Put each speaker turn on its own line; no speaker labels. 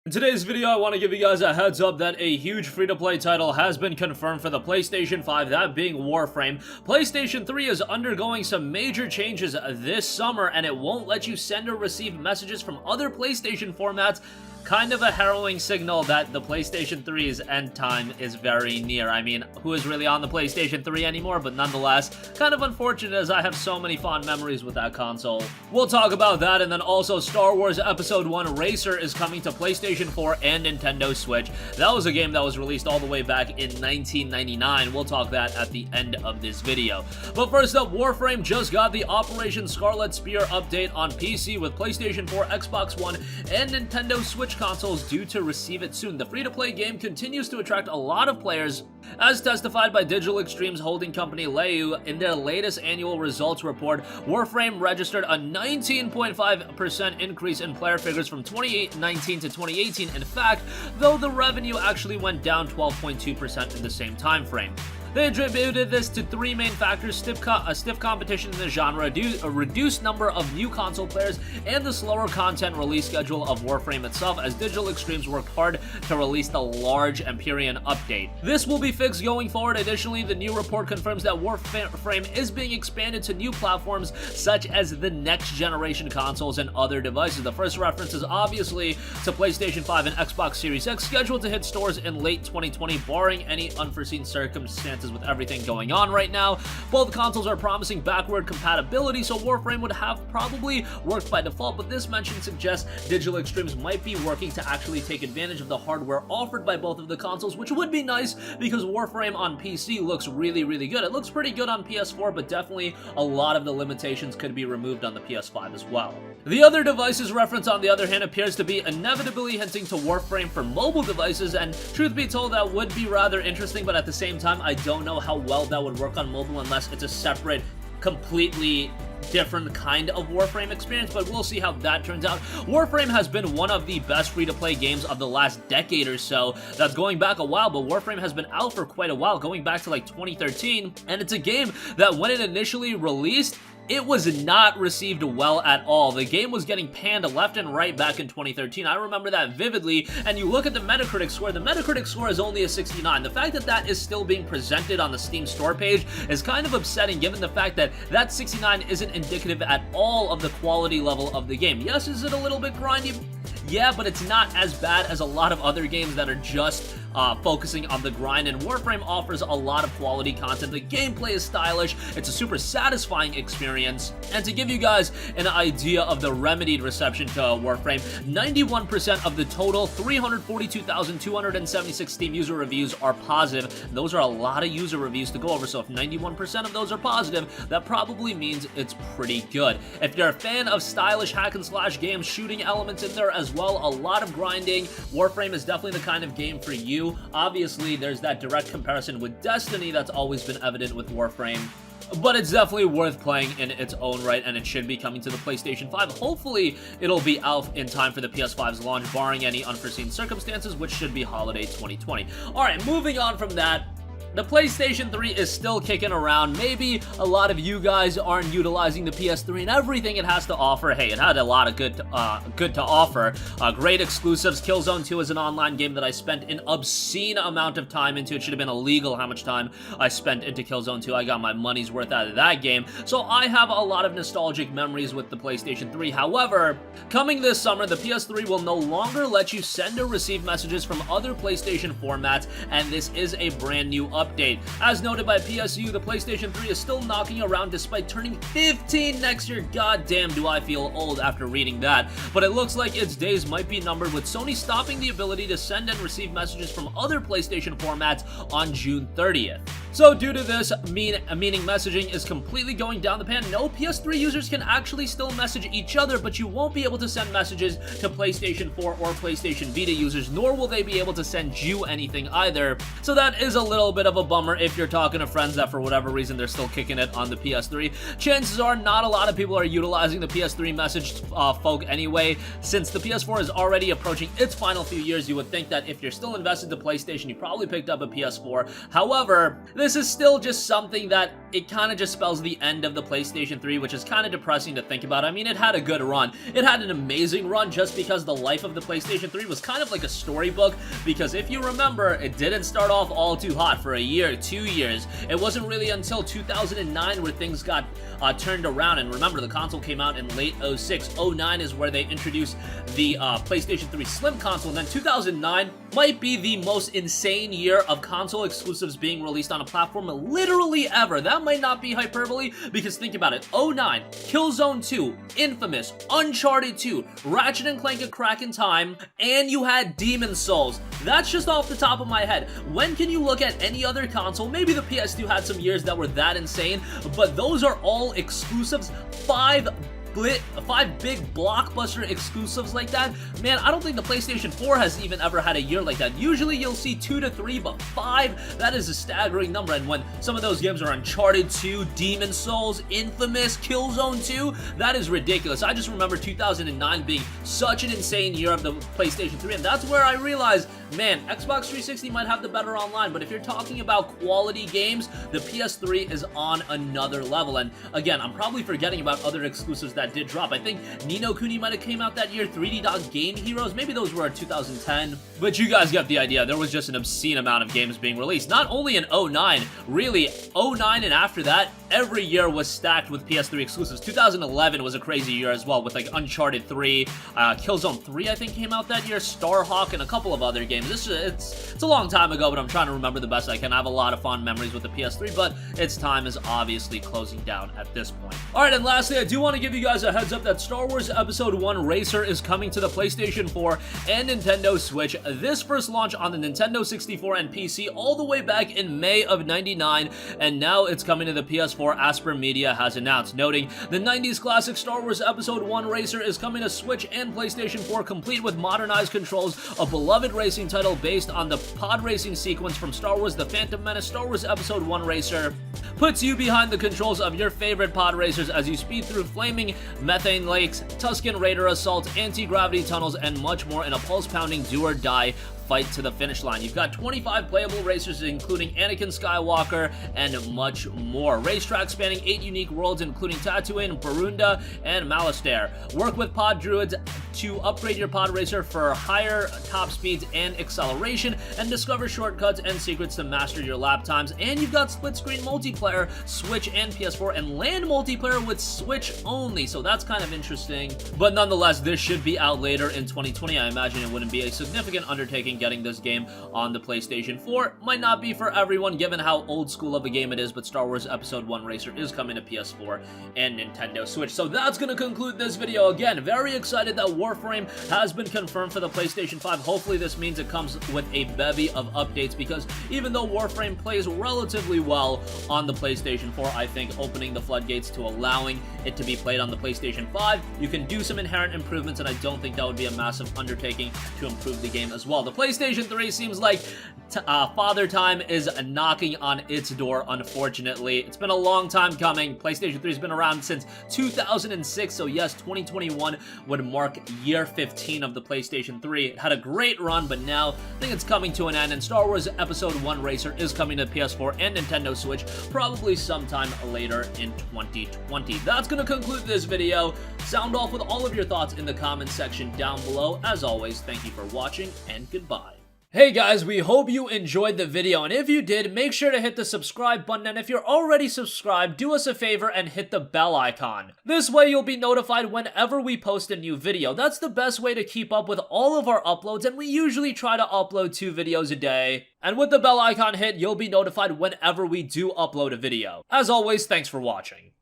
In today's video, I want to give you guys a heads up that a huge free-to-play title has been confirmed for the PlayStation 5, that being Warframe. PlayStation 3 is undergoing some major changes this summer, and it won't let you send or receive messages from other PlayStation formats. Kind of a harrowing signal that the PlayStation 3's end time is very near. I mean, who is really on the PlayStation 3 anymore? But nonetheless, kind of unfortunate as I have so many fond memories with that console. We'll talk about that, and then also Star Wars Episode 1 Racer is coming to PlayStation 4 and Nintendo Switch. That was a game that was released all the way back in 1999. We'll talk that at the end of this video. But first up, Warframe just got the Operation Scarlet Spear update on PC, with PlayStation 4, Xbox One, and Nintendo Switch consoles due to receive it soon. The free-to-play game continues to attract a lot of players, as testified by Digital Extreme's holding company Leu in their latest annual results report. Warframe registered a 19.5% increase in player figures from 2019 to 2018. In fact, though the revenue actually went down 12.2% in the same time frame. They attributed this to three main factors: stiff competition in the genre, a reduced number of new console players, and the slower content release schedule of Warframe itself, as Digital Extremes worked hard to release the large Empyrean update. This will be fixed going forward. Additionally, the new report confirms that Warframe is being expanded to new platforms such as the next generation consoles and other devices. The first reference is obviously to PlayStation 5 and Xbox Series X, scheduled to hit stores in late 2020, barring any unforeseen circumstances with everything going on right now. Both consoles are promising backward compatibility, so Warframe would have probably worked by default, but this mention suggests Digital Extremes might be working to actually take advantage of the hardware offered by both of the consoles, which would be nice because Warframe on PC looks really good. It looks pretty good on PS4, but definitely a lot of the limitations could be removed on the PS5 as well. The other devices reference, on the other hand, appears to be inevitably hinting to Warframe for mobile devices, and truth be told, that would be rather interesting, but at the same time, I don't know how well that would work on mobile unless it's a separate, completely different kind of Warframe experience, but we'll see how that turns out. Warframe has been one of the best free-to-play games of the last decade or so. That's going back a while, but Warframe has been out for quite a while, going back to like 2013, and it's a game that when it initially released, it was not received well at all. The game was getting panned left and right back in 2013. I remember that vividly, and you look at the Metacritic score, the Metacritic score is only a 69. The fact that that is still being presented on the Steam store page is kind of upsetting, given the fact that that 69 isn't indicative at all of the quality level of the game. Yes, is it a little bit grindy? Yeah, but it's not as bad as a lot of other games that are just focusing on the grind, and Warframe offers a lot of quality content. The gameplay is stylish, it's a super satisfying experience, and to give you guys an idea of the remedied reception to Warframe, 91% of the total 342,276 Steam user reviews are positive. Those are a lot of user reviews to go over, so if 91% of those are positive, that probably means it's pretty good. If you're a fan of stylish hack and slash games, shooting elements in there as well, a lot of grinding, Warframe is definitely the kind of game for you. Obviously, there's that direct comparison with Destiny that's always been evident with Warframe, but it's definitely worth playing in its own right, and it should be coming to the PlayStation 5. Hopefully, it'll be out in time for the PS5's launch, barring any unforeseen circumstances, which should be holiday 2020. Alright, moving on from that, the PlayStation 3 is still kicking around. Maybe a lot of you guys aren't utilizing the PS3 and everything it has to offer. Hey, it had a lot of good to offer. Great exclusives. Killzone 2 is an online game that I spent an obscene amount of time into. It should have been illegal how much time I spent into Killzone 2. I got my money's worth out of that game. So I have a lot of nostalgic memories with the PlayStation 3. However, coming this summer, the PS3 will no longer let you send or receive messages from other PlayStation formats, and this is a brand new update. As noted by PSU, the PlayStation 3 is still knocking around despite turning 15 next year. God damn, do I feel old after reading that. But it looks like its days might be numbered, with Sony stopping the ability to send and receive messages from other PlayStation formats on June 30th. So due to this, meaning messaging is completely going down the pan. No, PS3 users can actually still message each other, but you won't be able to send messages to PlayStation 4 or PlayStation Vita users, nor will they be able to send you anything either. So that is a little bit of a bummer if you're talking to friends that for whatever reason they're still kicking it on the PS3. Chances are not a lot of people are utilizing the PS3 message folk anyway. Since the PS4 is already approaching its final few years, you would think that if you're still invested to PlayStation, you probably picked up a PS4. However, this is still just something that it kind of just spells the end of the PlayStation 3, which is kind of depressing to think about. I mean, it had a good run. It had an amazing run just because the life of the PlayStation 3 was kind of like a storybook, because if you remember, it didn't start off all too hot for a year, 2 years. It wasn't really until 2009 where things got turned around, and remember, the console came out in late 06. 09 is where they introduced the PlayStation 3 Slim console, and then 2009 might be the most insane year of console exclusives being released on a platform literally ever. That might not be hyperbole, because think about it. 09, Killzone 2, Infamous, Uncharted 2, Ratchet & Clank: A Crack in Time, and you had Demon's Souls. That's just off the top of my head. When can you look at any other console? Maybe the PS2 had some years that were that insane, but those are all exclusives. Five big blockbuster exclusives like that. Man, I don't think the PlayStation 4 has even ever had a year like that. Usually you'll see 2 to 3, but 5, that is a staggering number. And when some of those games are Uncharted 2, Demon's Souls, Infamous, Killzone 2, that is ridiculous. I just remember 2009 being such an insane year of the PlayStation 3, and that's where I realized, man, Xbox 360 might have the better online, but if you're talking about quality games, the PS3 is on another level. And again, I'm probably forgetting about other exclusives that did drop. I think Ni no Kuni might have came out that year, 3D Dot Game Heroes, maybe those were 2010, but you guys get the idea. There was just an obscene amount of games being released, not only in 09, really 09 and after that, every year was stacked with PS3 exclusives. 2011 was a crazy year as well, with like Uncharted 3, Killzone 3 I think came out that year, Starhawk, and a couple of other games. It's a long time ago, but I'm trying to remember the best I can. I have a lot of fond memories with the PS3, but its time is obviously closing down at this point. Alright, and lastly, I do want to give you guys a heads up that Star Wars Episode 1 Racer is coming to the PlayStation 4 and Nintendo Switch. This first launched on the Nintendo 64 and PC all the way back in May of '99, and now it's coming to the PS4, as per media has announced, noting the 90s classic Star Wars Episode 1 Racer is coming to Switch and PlayStation 4, complete with modernized controls, a beloved racing title based on the pod racing sequence from Star Wars The Phantom Menace. Star Wars Episode 1 Racer puts you behind the controls of your favorite pod racers as you speed through flaming methane lakes, Tusken Raider assaults, anti-gravity tunnels, and much more in a pulse-pounding do-or-die fight to the finish line. You've got 25 playable racers, including Anakin Skywalker and much more. Racetracks spanning 8 unique worlds, including Tatooine, Barunda, and Malastare. Work with pod druids to upgrade your pod racer for higher top speeds and acceleration, and discover shortcuts and secrets to master your lap times. And you've got split-screen multiplayer, Switch and PS4, and LAN multiplayer with Switch only, so that's kind of interesting. But nonetheless, this should be out later in 2020. I imagine it wouldn't be a significant undertaking getting this game on the PlayStation 4. Might not be for everyone given how old school of a game it is, but Star Wars Episode 1 Racer is coming to PS4 and Nintendo Switch. So that's going to conclude this video. Again, very excited that Warframe has been confirmed for the PlayStation 5. Hopefully this means it comes with a bevy of updates, because even though Warframe plays relatively well on the PlayStation 4, I think opening the floodgates to allowing it to be played on the PlayStation 5, you can do some inherent improvements, and I don't think that would be a massive undertaking to improve the game as well. The PlayStation 3 seems like Father Time is knocking on its door, unfortunately. It's been a long time coming. PlayStation 3 has been around since 2006, so yes, 2021 would mark year 15 of the PlayStation 3. It had a great run, but now I think it's coming to an end, and Star Wars Episode 1 Racer is coming to PS4 and Nintendo Switch probably sometime later in 2020. That's going to conclude this video. Sound off with all of your thoughts in the comments section down below. As always, thank you for watching, and goodbye. Hey guys, we hope you enjoyed the video, and if you did, make sure to hit the subscribe button, and if you're already subscribed, do us a favor and hit the bell icon. This way you'll be notified whenever we post a new video. That's the best way to keep up with all of our uploads, and we usually try to upload 2 videos a day. And with the bell icon hit, you'll be notified whenever we do upload a video. As always, thanks for watching.